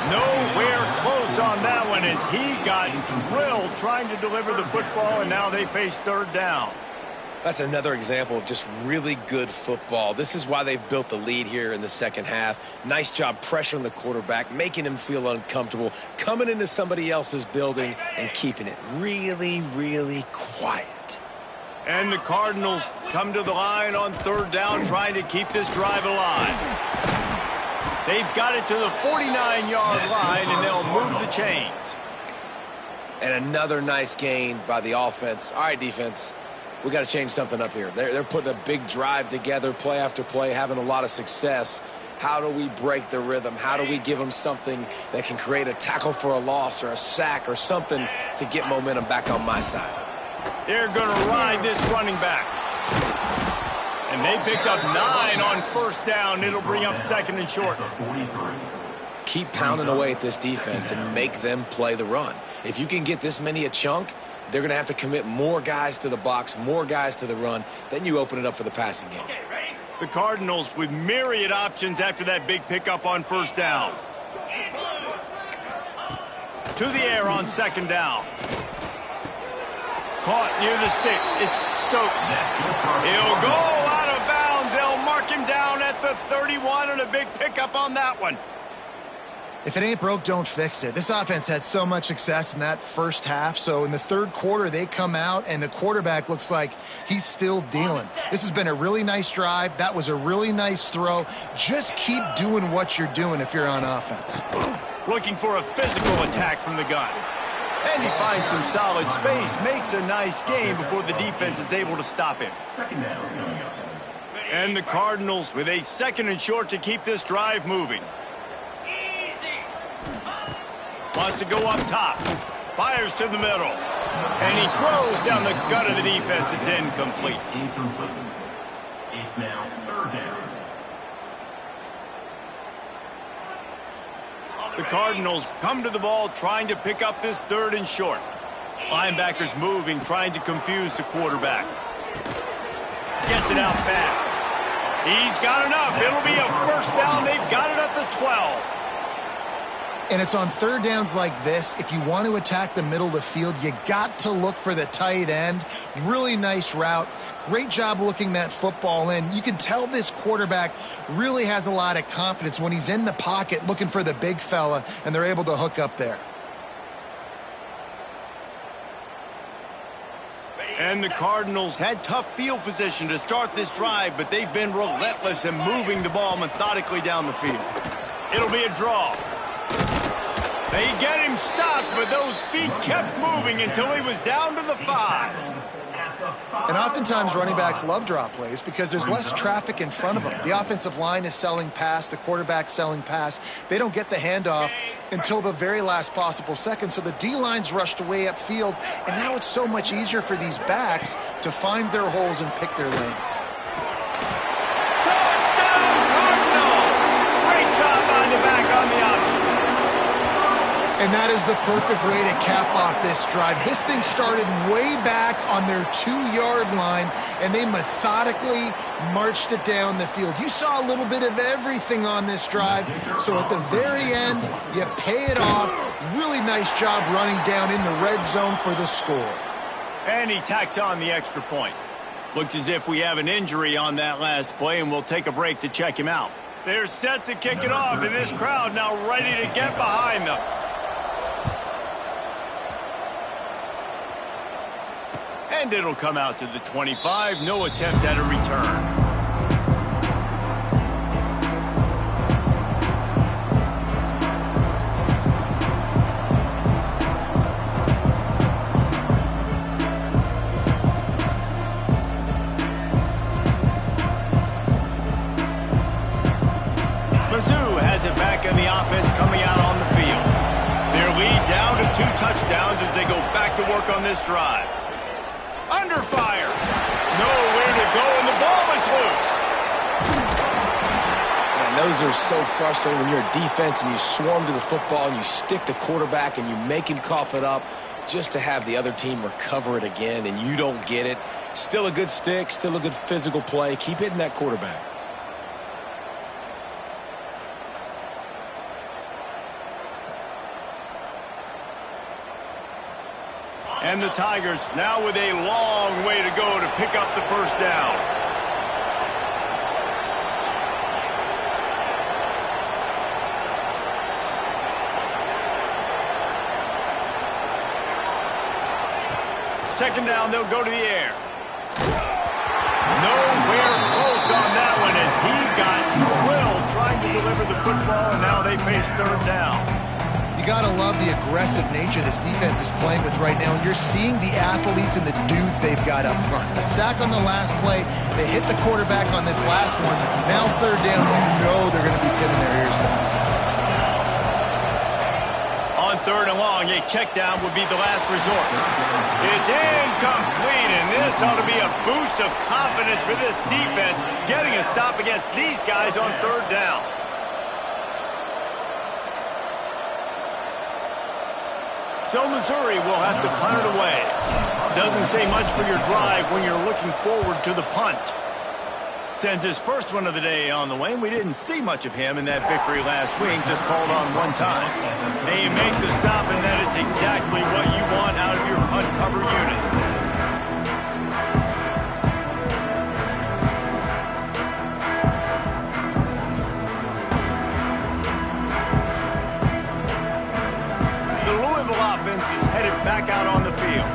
Nowhere close on that one as he got drilled trying to deliver the football, and now they face third down. That's another example of just really good football. This is why they've built the lead here in the second half. Nice job pressuring the quarterback, making him feel uncomfortable, coming into somebody else's building and keeping it really, really quiet. And the Cardinals come to the line on third down, trying to keep this drive alive. They've got it to the 49-yard line, and they'll move the chains. And another nice gain by the offense. All right, defense. We got to change something up here. They're putting a big drive together, play after play, having a lot of success. How do we break the rhythm? How do we give them something that can create a tackle for a loss or a sack or something to get momentum back on my side? They're going to ride this running back. And they picked up 9 on first down. It'll bring up second and short. Keep pounding away at this defense and make them play the run. If you can get this many a chunk, they're going to have to commit more guys to the box, more guys to the run. Then you open it up for the passing game. The Cardinals with myriad options after that big pickup on first down. To the air on second down. Caught near the sticks. It's Stokes. He'll go out of bounds. They'll mark him down at the 31, and a big pickup on that one. If it ain't broke, don't fix it. This offense had so much success in that first half, so in the third quarter, they come out, and the quarterback looks like he's still dealing. This has been a really nice drive. That was a really nice throw. Just keep doing what you're doing if you're on offense. Looking for a physical attack from the gun. And he finds some solid space, makes a nice game before the defense is able to stop him. And the Cardinals with a second and short to keep this drive moving. Wants to go up top. Fires to the middle. And he throws down the gut of the defense. It's incomplete. It's now third down. The Cardinals come to the ball trying to pick up this third and short. Linebackers moving, trying to confuse the quarterback. Gets it out fast. He's got enough. It'll be a first down. They've got it at the 12. And it's on third downs like this. If you want to attack the middle of the field, you got to look for the tight end. Really nice route. Great job looking that football in. You can tell this quarterback really has a lot of confidence when he's in the pocket looking for the big fella, and they're able to hook up there. And the Cardinals had tough field position to start this drive, but they've been relentless in moving the ball methodically down the field. It'll be a draw. They get him stopped, but those feet kept moving until he was down to the 5. And oftentimes running backs love draw plays because there's less traffic in front of them. The offensive line is selling pass, the quarterback's selling pass. They don't get the handoff until the very last possible second, so the D-line's rushed away upfield, and now it's so much easier for these backs to find their holes and pick their lanes. Touchdown, Cardinals! Great job on the back on the option. And that is the perfect way to cap off this drive. This thing started way back on their 2-yard line, and they methodically marched it down the field. You saw a little bit of everything on this drive, so at the very end, you pay it off. Really nice job running down in the red zone for the score. And he tacks on the extra point. Looks as if we have an injury on that last play, and we'll take a break to check him out. They're set to kick it off, and this crowd now ready to get behind them. And it'll come out to the 25. No attempt at a return. Mizzou has it back in the offense coming out on the field. Their lead down to 2 touchdowns as they go back to work on this drive. Under fire. Nowhere to go, and the ball is loose. Man, those are so frustrating when you're a defense and you swarm to the football and you stick the quarterback and you make him cough it up just to have the other team recover it again, and you don't get it. Still a good stick, still a good physical play. Keep hitting that quarterback. And the Tigers now with a long way to go to pick up the first down. Second down, they'll go to the air. Nowhere close on that one as he got drilled trying to deliver the football, and now they face third down. You got to love the aggressive nature this defense is playing with right now, and you're seeing the athletes and the dudes they've got up front. A sack on the last play. They hit the quarterback on this last one. Now third down, you know they're going to be pinning their ears back. On third and long, a check down would be the last resort. It's incomplete, and this ought to be a boost of confidence for this defense, getting a stop against these guys on third down. So Missouri will have to punt it away. Doesn't say much for your drive when you're looking forward to the punt. Sends his first one of the day on the way. We didn't see much of him in that victory last week, just called on one time. They make the stop, and that is exactly what you want out of your punt cover unit. Offense is headed back out on the field.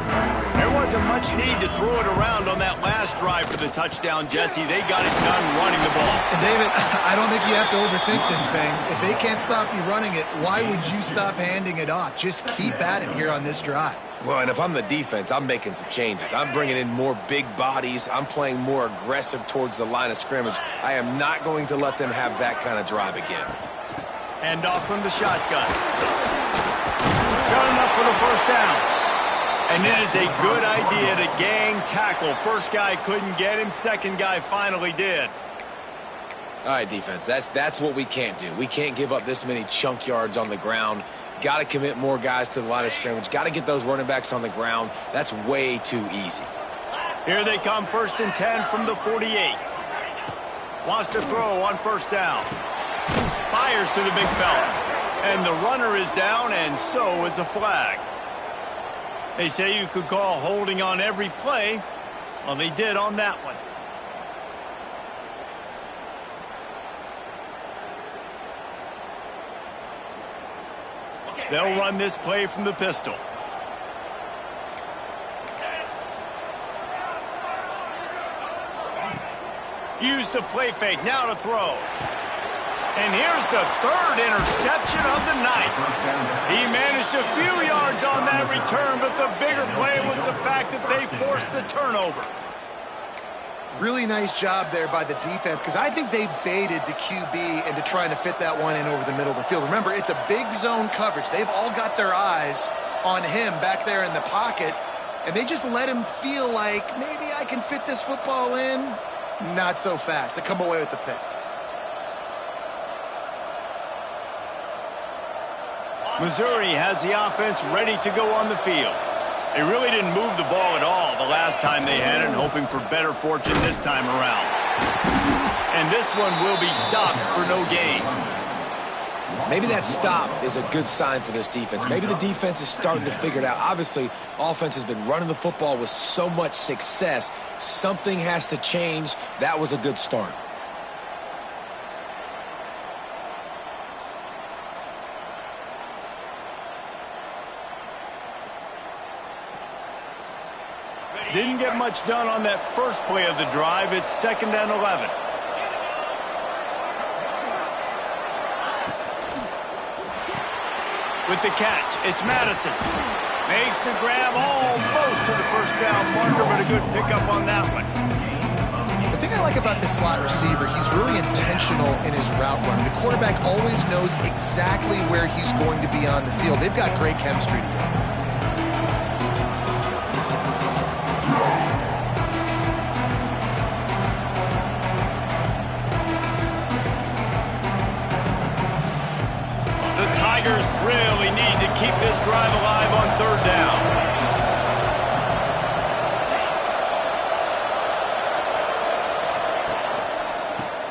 There wasn't much need to throw it around on that last drive for the touchdown, Jesse. They got it done running the ball. And David, I don't think you have to overthink this thing. If they can't stop you running it, why would you stop handing it off? Just keep at it here on this drive. Well, and if I'm the defense, I'm making some changes. I'm bringing in more big bodies. I'm playing more aggressive towards the line of scrimmage. I am not going to let them have that kind of drive again. Hand off from the shotgun. Got enough for the first down. And it is a good idea to gang tackle. First guy couldn't get him. Second guy finally did. All right, defense, that's what we can't do. We can't give up this many chunk yards on the ground. Got to commit more guys to the line of scrimmage. Got to get those running backs on the ground. That's way too easy. Here they come, 1st and 10 from the 48. Wants to throw on first down. Fires to the big fella. And the runner is down, and so is a flag. They say you could call holding on every play. Well, they did on that one. They'll run this play from the pistol. Use the play fake. Now to throw. And here's the third interception of the night. He managed a few yards on that return, but the bigger play was the fact that they forced the turnover. Really nice job there by the defense, because I think they baited the QB into trying to fit that one in over the middle of the field. Remember, it's a big zone coverage. They've all got their eyes on him back there in the pocket, and they just let him feel like, maybe I can fit this football in. Not so fast. They come away with the pick. Missouri has the offense ready to go on the field. They really didn't move the ball at all the last time they had it, and hoping for better fortune this time around. And this one will be stopped for no gain. Maybe that stop is a good sign for this defense. Maybe the defense is starting to figure it out. Obviously, offense has been running the football with so much success. Something has to change. That was a good start. Didn't get much done on that first play of the drive. It's 2nd and 11. With the catch, it's Madison. Makes the grab almost to the first down marker, but a good pickup on that one. The thing I like about this slot receiver, he's really intentional in his route running. The quarterback always knows exactly where he's going to be on the field. They've got great chemistry together. Really need to keep this drive alive on 3rd down.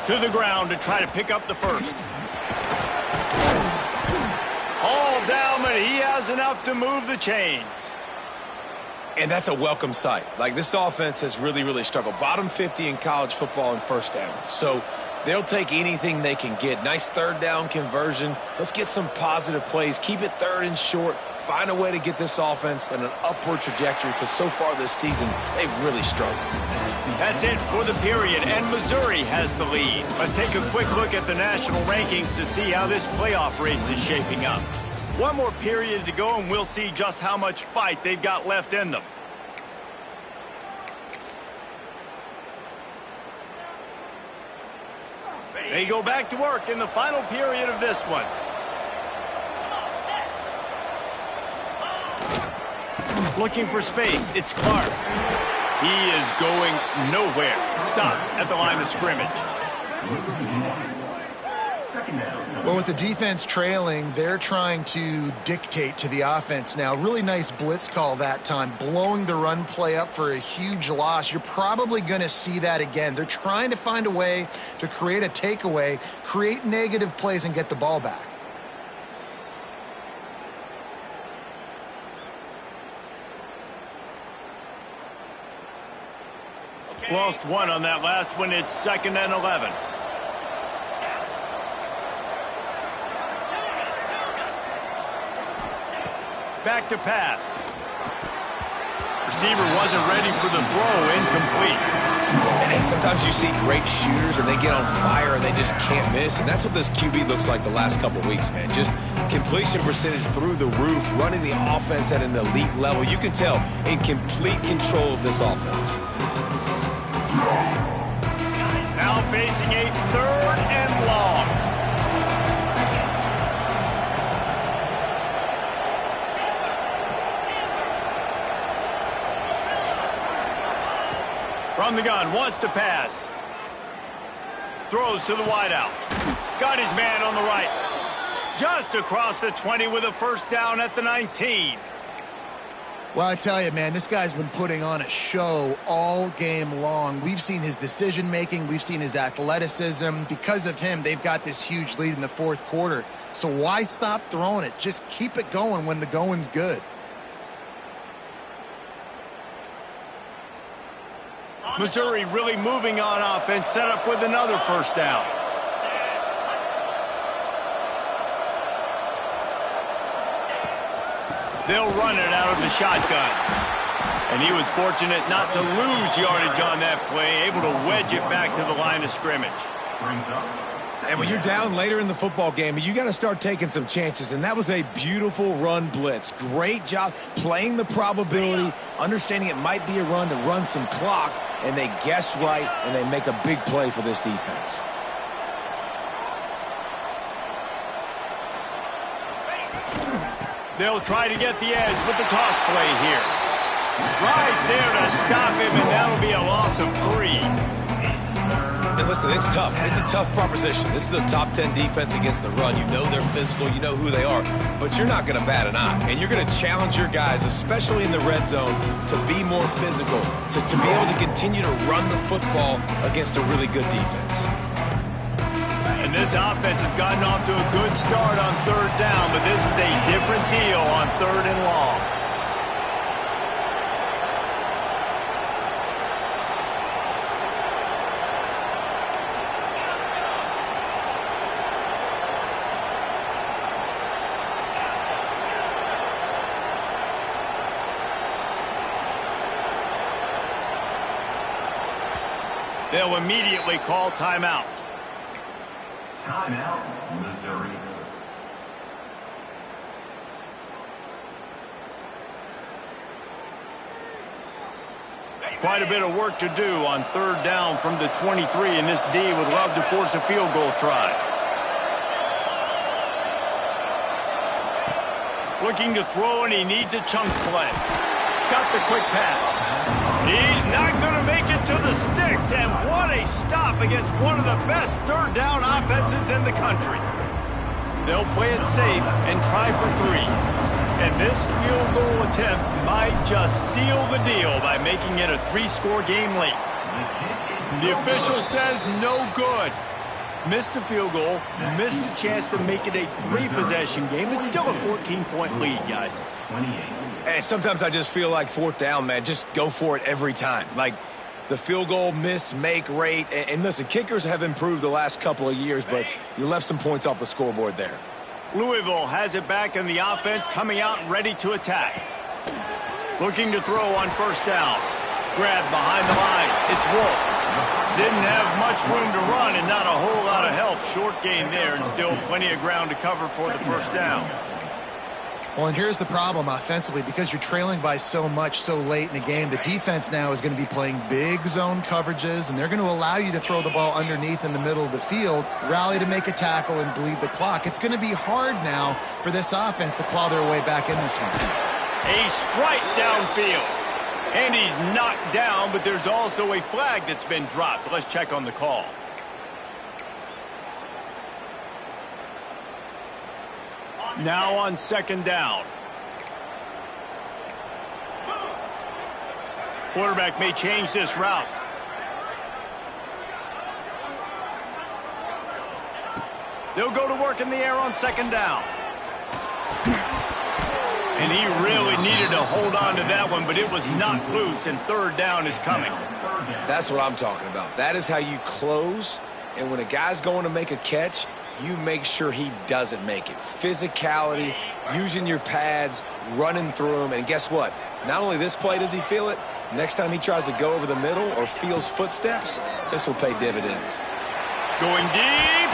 To the ground to try to pick up the first. All down, but he has enough to move the chains. And that's a welcome sight. Like, this offense has really struggled. Bottom 50 in college football in first downs. So they'll take anything they can get. Nice 3rd down conversion. Let's get some positive plays. Keep it 3rd and short. Find a way to get this offense in an upward trajectory, because so far this season, they've really struggled. That's it for the period, and Missouri has the lead. Let's take a quick look at the national rankings to see how this playoff race is shaping up. One more period to go, and we'll see just how much fight they've got left in them. They go back to work in the final period of this one. Looking for space. It's Clark. He is going nowhere. Stop at the line of scrimmage. Well, with the defense trailing, they're trying to dictate to the offense now. Really nice blitz call that time, blowing the run play up for a huge loss. You're probably going to see that again. They're trying to find a way to create a takeaway, create negative plays, and get the ball back. Lost one on that last one. It's 2nd and 11. Back to pass. Receiver wasn't ready for the throw. Incomplete. And sometimes you see great shooters and they get on fire and they just can't miss. And that's what this QB looks like the last couple of weeks, man. Just completion percentage through the roof, running the offense at an elite level. You can tell in complete control of this offense. Now facing a 3rd and long. From the gun, wants to pass. Throws to the wideout. Got his man on the right. Just across the 20 with a first down at the 19. Well, I tell you, man, this guy's been putting on a show all game long. We've seen his decision-making. We've seen his athleticism. Because of him, they've got this huge lead in the 4th quarter. So why stop throwing it? Just keep it going when the going's good. Missouri really moving on offense, set up with another first down. They'll run it out of the shotgun. And he was fortunate not to lose yardage on that play, able to wedge it back to the line of scrimmage. Brings up And when you're down later in the football game, you got to start taking some chances, and that was a beautiful run blitz. Great job playing the probability, understanding it might be a run to run some clock, and they guess right, and they make a big play for this defense. They'll try to get the edge with the toss play here. Right there to stop him, and that'll be a loss of 3. And listen, it's tough. It's a tough proposition. This is the top 10 defense against the run. You know they're physical. You know who they are. But you're not going to bat an eye. And you're going to challenge your guys, especially in the red zone, to be more physical, to be able to continue to run the football against a really good defense. And this offense has gotten off to a good start on 3rd down, but this is a different deal on 3rd and long. They'll immediately call timeout. Timeout, Missouri. Quite a bit of work to do on 3rd down from the 23, and this D would love to force a field goal try. Looking to throw, and he needs a chunk play. Got the quick pass. He's not going to make it to the sticks, and what a stop against one of the best 3rd down offenses in the country. They'll play it safe and try for 3. And this field goal attempt might just seal the deal by making it a 3-score game late. The official says no good. Missed the field goal, missed the chance to make it a 3-possession game. It's still a 14-point lead, guys. And sometimes I just feel like 4th down, man, just go for it every time. Like the field goal miss-make rate. And listen, kickers have improved the last couple of years, but you left some points off the scoreboard there. Louisville has it back in the offense, coming out ready to attack. Looking to throw on 1st down. Grab behind the line. It's Wolf. Didn't have much room to run and not a whole lot of help. Short gain there and still plenty of ground to cover for the 1st down. Well, and here's the problem offensively. Because you're trailing by so much so late in the game, the defense now is going to be playing big zone coverages, and they're going to allow you to throw the ball underneath in the middle of the field, rally to make a tackle, and bleed the clock. It's going to be hard now for this offense to claw their way back in this one. A strike downfield. And he's knocked down, but there's also a flag that's been dropped. Let's check on the call. Now on 2nd down. Quarterback may change this route. They'll go to work in the air on 2nd down. And he really needed to hold on to that one, but it was knocked loose, and 3rd down is coming. That's what I'm talking about. That is how you close, and when a guy's going to make a catch, you make sure he doesn't make it. Physicality, using your pads, running through them, and guess what? Not only this play does he feel it, next time he tries to go over the middle or feels footsteps, this will pay dividends. Going deep,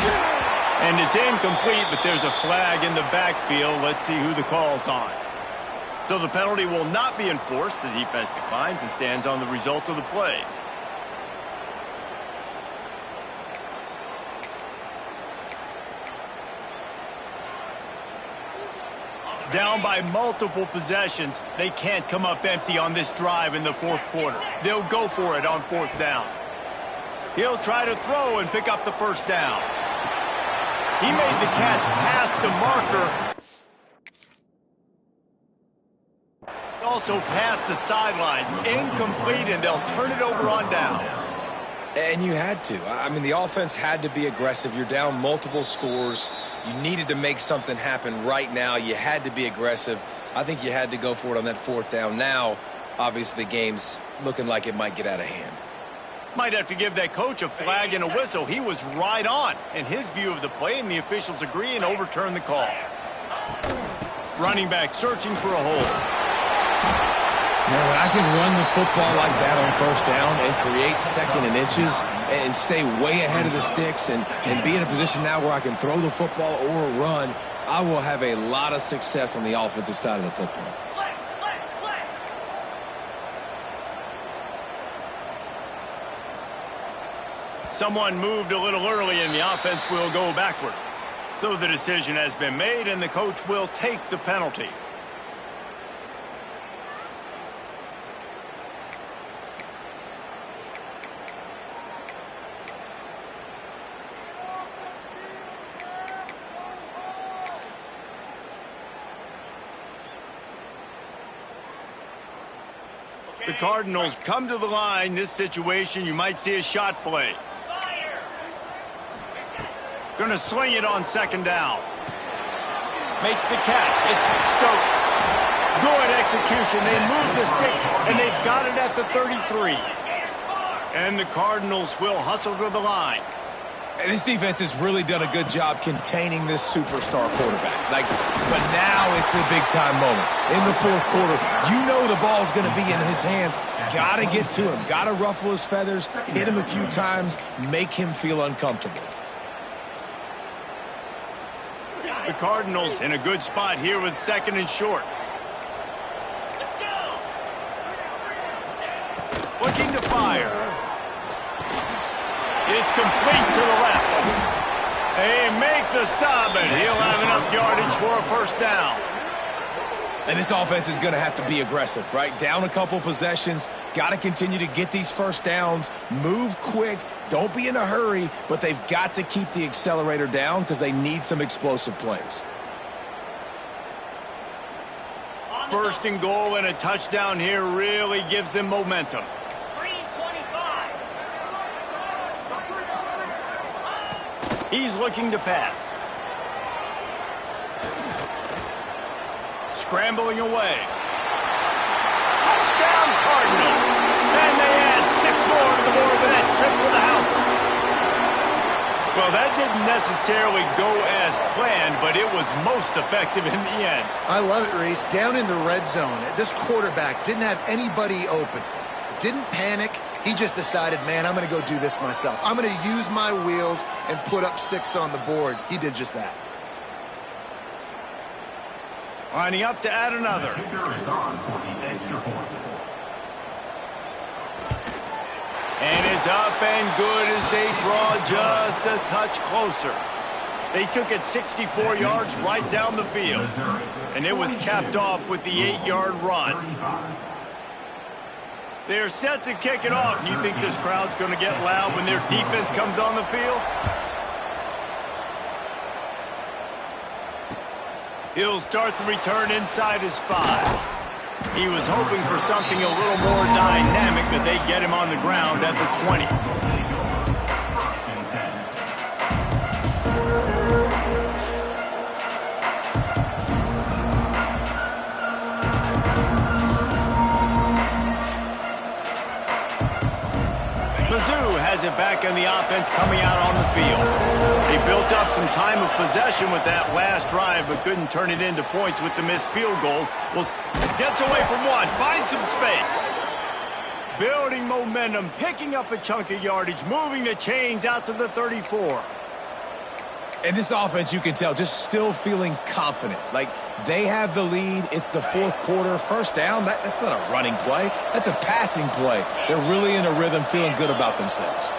and it's incomplete, but there's a flag in the backfield. Let's see who the call's on. So the penalty will not be enforced. The defense declines and stands on the result of the play. Down by multiple possessions, they can't come up empty on this drive in the 4th quarter. They'll go for it on 4th down. He'll try to throw and pick up the 1st down. He made the catch past the marker. Also past the sidelines. Incomplete, and they'll turn it over on downs. And you had to. I mean, the offense had to be aggressive. You're down multiple scores. You needed to make something happen right now. You had to be aggressive. I think you had to go for it on that 4th down. Now, obviously, the game's looking like it might get out of hand. Might have to give that coach a flag and a whistle. He was right on in his view of the play, and the officials agree and overturn the call. Running back searching for a hole. Now, when I can run the football like that on 1st down and create 2nd and inches, and stay way ahead of the sticks and be in a position now where I can throw the football or run, I will have a lot of success on the offensive side of the football. Someone moved a little early and the offense will go backward. So the decision has been made and the coach will take the penalty. The Cardinals come to the line. This situation, you might see a shot play. Going to sling it on second down. Makes the catch. It's Stokes. Good execution. They move the sticks, and they've got it at the 33. And the Cardinals will hustle to the line. And this defense has really done a good job containing this superstar quarterback. But now it's a big-time moment. In the fourth quarter, you know the ball's going to be in his hands. Got to get to him. Got to ruffle his feathers, hit him a few times, make him feel uncomfortable. The Cardinals in a good spot here with second and short. Let's go. Looking to fire. It's complete to the left. They make the stop, and he'll have enough yardage for a first down. And this offense is going to have to be aggressive, right? Down a couple possessions. Got to continue to get these first downs. Move quick. Don't be in a hurry, but they've got to keep the accelerator down because they need some explosive plays. First and goal and a touchdown here really gives them momentum. He's looking to pass. Scrambling away. Touchdown Cardinals. And they add 6 more to the board with that trip to the house. Well, that didn't necessarily go as planned, but it was most effective in the end. I love it, Reese. Down in the red zone, this quarterback didn't have anybody open. Didn't panic. He just decided, man, I'm going to go do this myself. I'm going to use my wheels and put up 6 on the board. He did just that. Lining up to add another. The kicker is on for the extra point. And it's up and good as they draw just a touch closer. They took it 64 yards right down the field. And it was capped off with the 8-yard run. They're set to kick it off. And you think this crowd's going to get loud when their defense comes on the field? He'll start the return inside his 5. He was hoping for something a little more dynamic, but they get him on the ground at the 20. Mizzou has it back in the offense coming out on the field. They built up some time of possession with that last drive, but couldn't turn it into points with the missed field goal. Gets away from one, finds some space. Building momentum, picking up a chunk of yardage, moving the chains out to the 34. And this offense, you can tell, just still feeling confident. Like, they have the lead. It's the fourth quarter. First down, that's not a running play. That's a passing play. They're really in a rhythm, feeling good about themselves.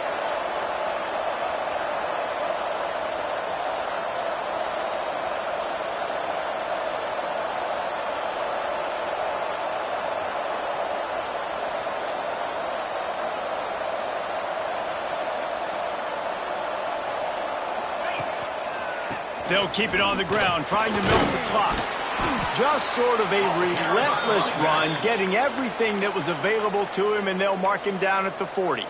They'll keep it on the ground, trying to milk the clock. Just sort of a relentless run, getting everything that was available to him, and they'll mark him down at the 40.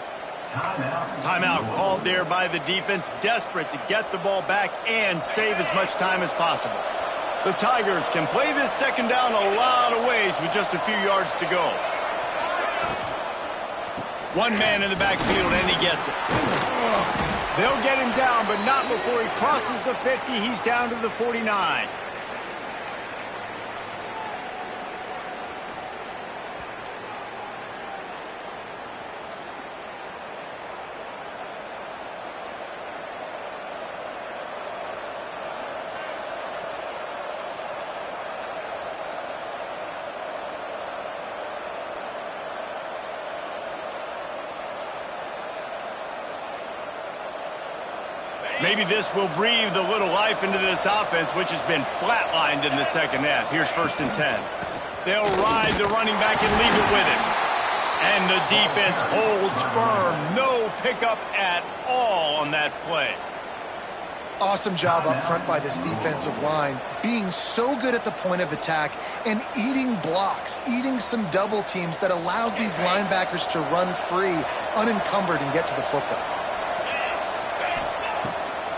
Timeout called there by the defense, desperate to get the ball back and save as much time as possible. The Tigers can play this second down a lot of ways with just a few yards to go. One man in the backfield, and he gets it. They'll get him down, but not before he crosses the 50. He's down to the 49. Maybe this will breathe a little life into this offense, which has been flatlined in the second half. Here's 1st and 10. They'll ride the running back and leave it with him. And the defense holds firm. No pickup at all on that play. Awesome job up front by this defensive line, being so good at the point of attack and eating blocks, eating some double teams that allows these linebackers to run free, unencumbered, and get to the football.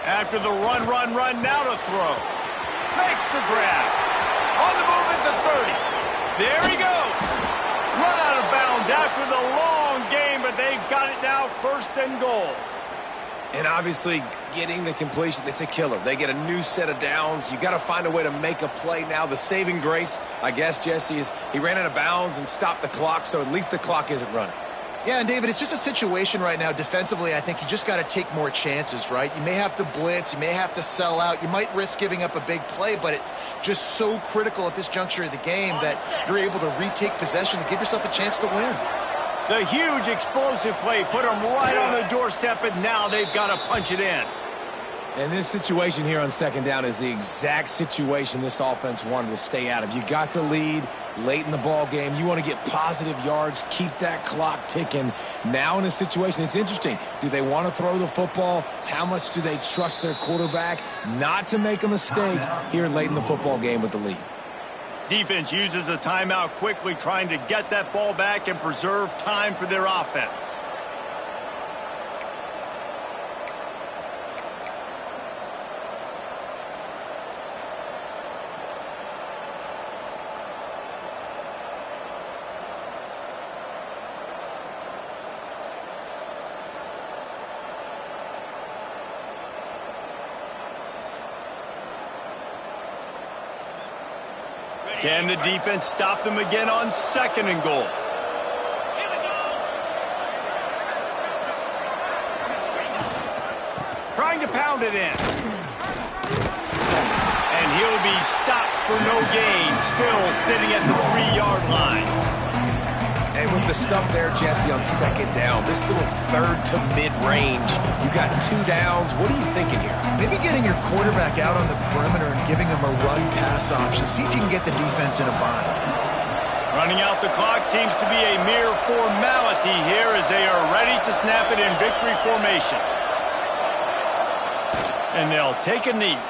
After the run, now to throw. Makes the grab. On the move at the 30. There he goes. Run out of bounds after the long game, but they've got it now 1st and goal. And obviously, getting the completion, it's a killer. They get a new set of downs. You got to find a way to make a play now. The saving grace, I guess, Jesse, is he ran out of bounds and stopped the clock, so at least the clock isn't running. Yeah, and David, it's just a situation right now defensively. I think you just got to take more chances, right? You may have to blitz. You may have to sell out. You might risk giving up a big play, but it's just so critical at this juncture of the game that you're able to retake possession to give yourself a chance to win. The huge explosive play put them right on the doorstep, and now they've got to punch it in. And this situation here on 2nd down is the exact situation this offense wanted to stay out of. You got the lead late in the ball game. You want to get positive yards, keep that clock ticking. Now in a situation, it's interesting. Do they want to throw the football? How much do they trust their quarterback not to make a mistake here late in the football game with the lead? Defense uses a timeout quickly, trying to get that ball back and preserve time for their offense. Can the defense stop them again on 2nd and goal? Trying to pound it in. And he'll be stopped for no gain, still sitting at the 3-yard line. And with the stuff there, Jesse, on 2nd down, this little 3rd to mid-range, you got 2 downs. What are you thinking here? Maybe getting your quarterback out on the perimeter and giving him a run-pass option. See if you can get the defense in a bind. Running out the clock seems to be a mere formality here as they are ready to snap it in victory formation. And they'll take a knee.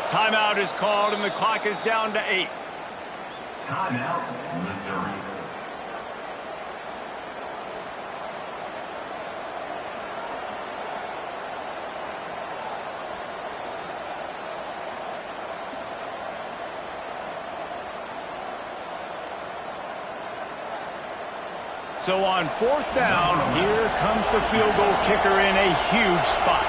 Timeout is called, and the clock is down to 8. Timeout, Missouri. So on 4th down, here comes the field goal kicker in a huge spot.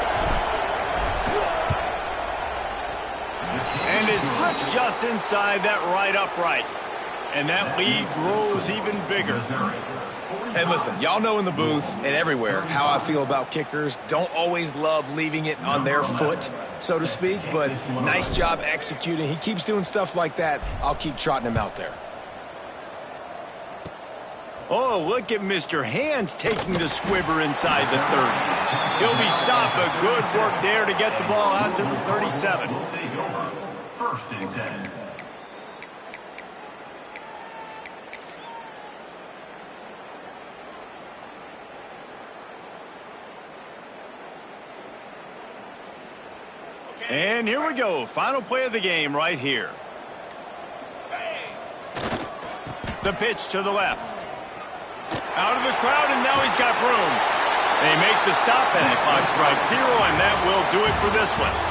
And it slips just inside that right upright. And that lead grows even bigger. And listen, y'all know in the booth and everywhere how I feel about kickers. Don't always love leaving it on their foot, so to speak, but nice job executing. He keeps doing stuff like that. I'll keep trotting him out there. Oh, look at Mr. Hands taking the squibber inside the 30. He'll be stopped, but good work there to get the ball out to the 37. Will take over. 1st and 10. And here we go. Final play of the game right here. The pitch to the left. Out of the crowd, and now he's got room. They make the stop, and the clock strikes 0, and that will do it for this one.